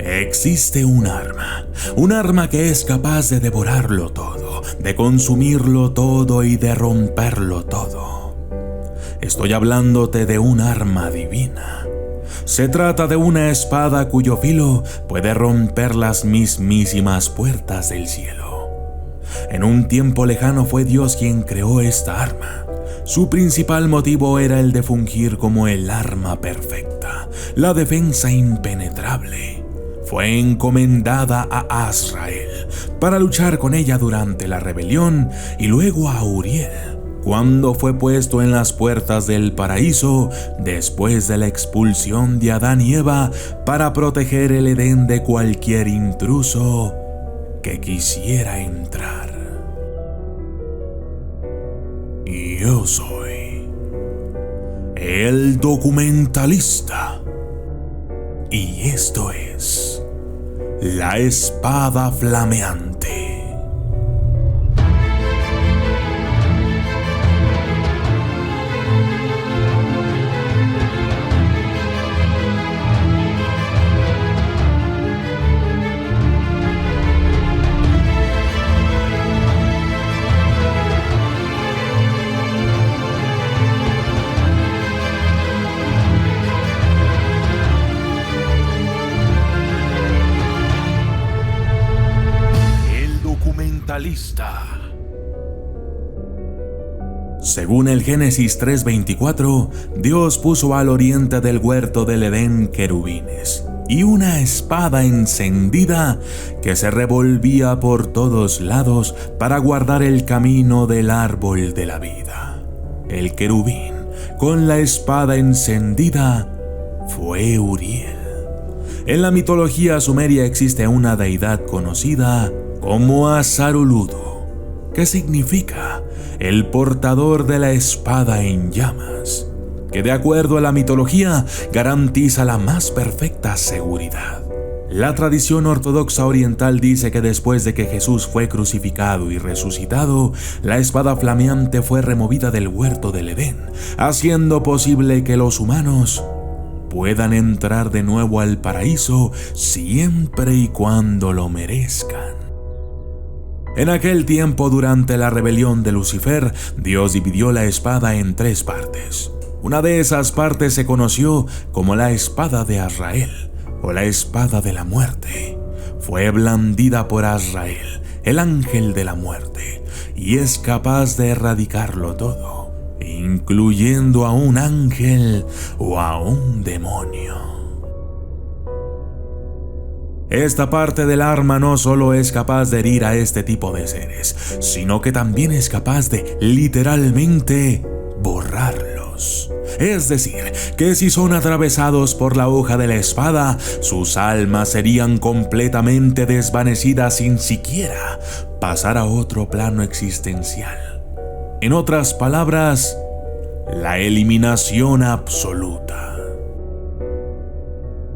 Existe un arma que es capaz de devorarlo todo, de consumirlo todo y de romperlo todo. Estoy hablándote de un arma divina. Se trata de una espada cuyo filo puede romper las mismísimas puertas del cielo. En un tiempo lejano fue Dios quien creó esta arma. Su principal motivo era el de fungir como el arma perfecta, la defensa impenetrable. Fue encomendada a Azrael para luchar con ella durante la rebelión y luego a Uriel cuando fue puesto en las puertas del paraíso después de la expulsión de Adán y Eva para proteger el Edén de cualquier intruso que quisiera entrar. Yo soy el documentalista y esto es La Espada Flameante. Según el Génesis 3:24, Dios puso al oriente del huerto del Edén querubines y una espada encendida que se revolvía por todos lados para guardar el camino del árbol de la vida. El querubín con la espada encendida fue Uriel. En la mitología sumeria existe una deidad conocida como Asaruludu, que significa el portador de la espada en llamas, que de acuerdo a la mitología garantiza la más perfecta seguridad. La tradición ortodoxa oriental dice que después de que Jesús fue crucificado y resucitado, la espada flameante fue removida del huerto del Edén, haciendo posible que los humanos puedan entrar de nuevo al paraíso siempre y cuando lo merezcan. En aquel tiempo, durante la rebelión de Lucifer, Dios dividió la espada en 3 partes. Una de esas partes se conoció como la espada de Azrael, o la espada de la muerte. Fue blandida por Azrael, el ángel de la muerte, y es capaz de erradicarlo todo, incluyendo a un ángel o a un demonio. Esta parte del arma no solo es capaz de herir a este tipo de seres, sino que también es capaz de, literalmente, borrarlos. Es decir, que si son atravesados por la hoja de la espada, sus almas serían completamente desvanecidas sin siquiera pasar a otro plano existencial. En otras palabras, la eliminación absoluta.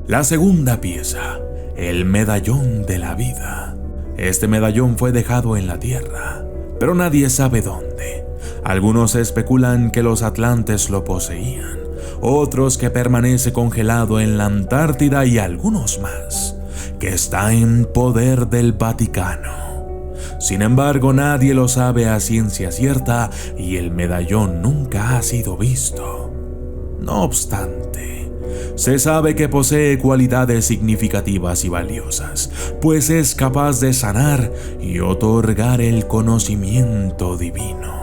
La segunda pieza, el medallón de la vida. Este medallón fue dejado en la tierra, pero nadie sabe dónde. Algunos especulan que los atlantes lo poseían, otros que permanece congelado en la Antártida y algunos más, que está en poder del Vaticano. Sin embargo, nadie lo sabe a ciencia cierta y el medallón nunca ha sido visto. No obstante, se sabe que posee cualidades significativas y valiosas, pues es capaz de sanar y otorgar el conocimiento divino.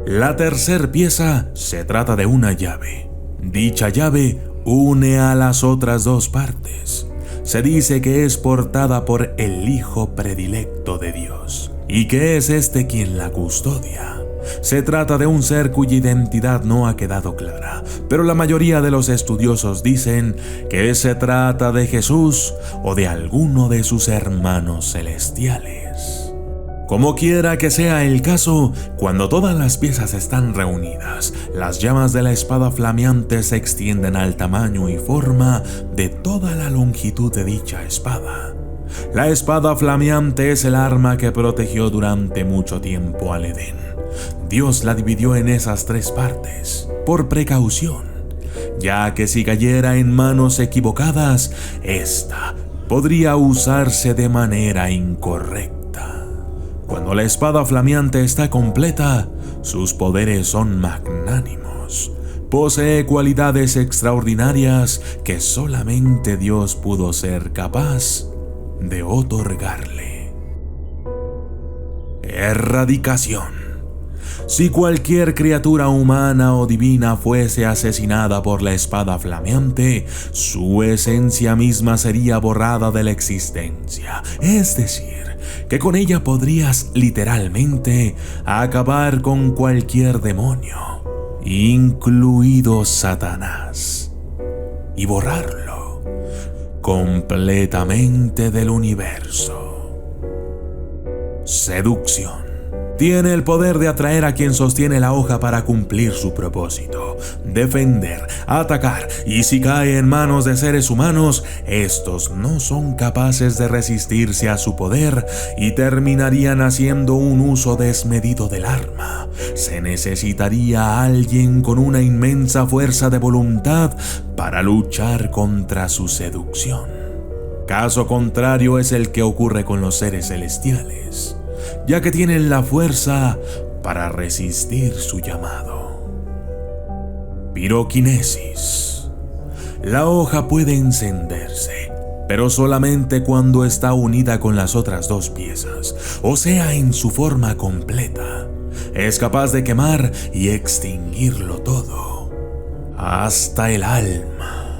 La tercer pieza se trata de una llave. Dicha llave une a las otras 2 partes. Se dice que es portada por el Hijo predilecto de Dios, y que es este quien la custodia. Se trata de un ser cuya identidad no ha quedado clara, pero la mayoría de los estudiosos dicen que se trata de Jesús o de alguno de sus hermanos celestiales. Como quiera que sea el caso, cuando todas las piezas están reunidas, las llamas de la espada flameante se extienden al tamaño y forma de toda la longitud de dicha espada. La espada flameante es el arma que protegió durante mucho tiempo al Edén. Dios la dividió en esas 3 partes, por precaución, ya que si cayera en manos equivocadas, esta podría usarse de manera incorrecta. Cuando la espada flameante está completa, sus poderes son magnánimos. Posee cualidades extraordinarias que solamente Dios pudo ser capaz de otorgarle. Erradicación. Si cualquier criatura humana o divina fuese asesinada por la espada flameante, su esencia misma sería borrada de la existencia. Es decir, que con ella podrías literalmente acabar con cualquier demonio, incluido Satanás, y borrarlo completamente del universo. Seducción. Tiene el poder de atraer a quien sostiene la hoja para cumplir su propósito, defender, atacar, y si cae en manos de seres humanos, estos no son capaces de resistirse a su poder y terminarían haciendo un uso desmedido del arma. Se necesitaría a alguien con una inmensa fuerza de voluntad para luchar contra su seducción. Caso contrario es el que ocurre con los seres celestiales, ya que tienen la fuerza para resistir su llamado. Piroquinesis. La hoja puede encenderse, pero solamente cuando está unida con las otras dos piezas, o sea, en su forma completa. Es capaz de quemar y extinguirlo todo, hasta el alma.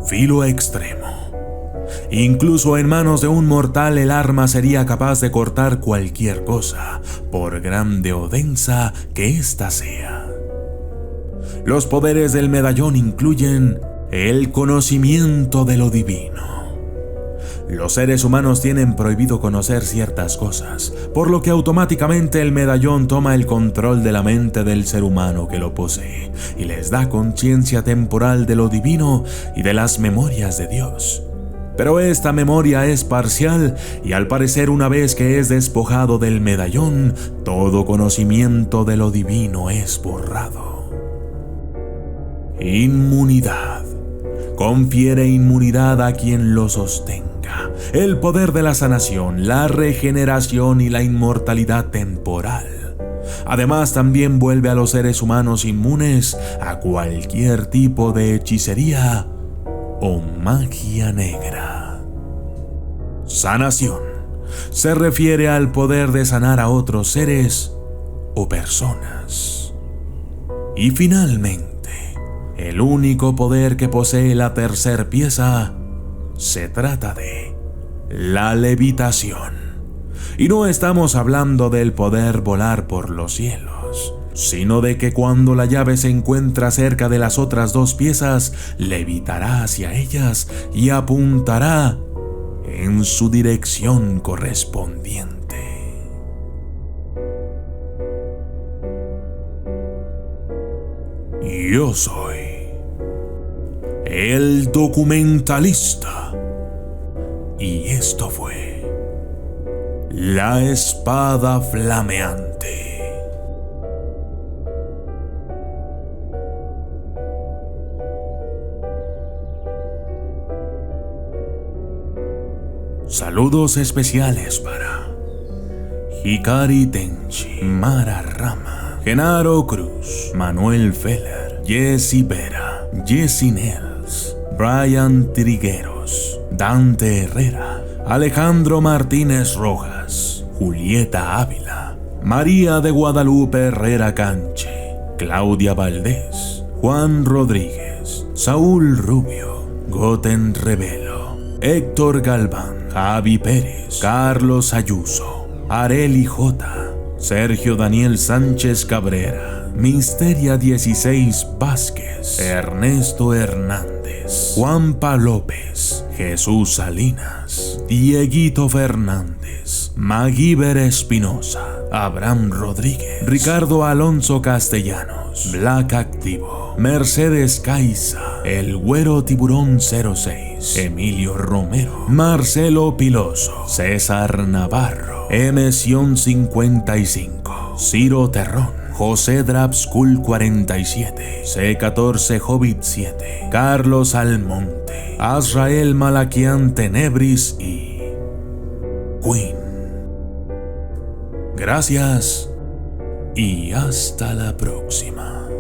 Filo extremo. Incluso en manos de un mortal el arma sería capaz de cortar cualquier cosa, por grande o densa que ésta sea. Los poderes del medallón incluyen el conocimiento de lo divino. Los seres humanos tienen prohibido conocer ciertas cosas, por lo que automáticamente el medallón toma el control de la mente del ser humano que lo posee y les da conciencia temporal de lo divino y de las memorias de Dios. Pero esta memoria es parcial y al parecer una vez que es despojado del medallón, todo conocimiento de lo divino es borrado. Inmunidad. Confiere inmunidad a quien lo sostenga. El poder de la sanación, la regeneración y la inmortalidad temporal. Además, también vuelve a los seres humanos inmunes a cualquier tipo de hechicería o magia negra. Sanación. Se refiere al poder de sanar a otros seres o personas. Y finalmente, el único poder que posee la tercer pieza se trata de la levitación. Y no estamos hablando del poder volar por los cielos, sino de que cuando la llave se encuentra cerca de las otras dos piezas, levitará hacia ellas y apuntará en su dirección correspondiente. Yo soy el documentalista y esto fue La Espada Flameante. Saludos especiales para Hikari Tenchi, Mara Rama, Genaro Cruz, Manuel Feller, Jessy Vera, Jessy Nels, Brian Trigueros, Dante Herrera, Alejandro Martínez Rojas, Julieta Ávila, María de Guadalupe Herrera Canche, Claudia Valdés, Juan Rodríguez, Saúl Rubio, Goten Revelo, Héctor Galván, Javi Pérez, Carlos Ayuso, Areli J, Sergio Daniel Sánchez Cabrera, Misteria 16 Vázquez, Ernesto Hernández, Juanpa López, Jesús Salinas, Dieguito Fernández, Magíber Espinosa, Abraham Rodríguez, Ricardo Alonso Castellanos, Black Activo, Mercedes Caiza, El Güero Tiburón 06, Emilio Romero, Marcelo Piloso, César Navarro, M-55, Ciro Terrón, José Drabskul 47, C14 Hobbit 7, Carlos Almonte, Azrael Malakian Tenebris y Queen. Gracias y hasta la próxima.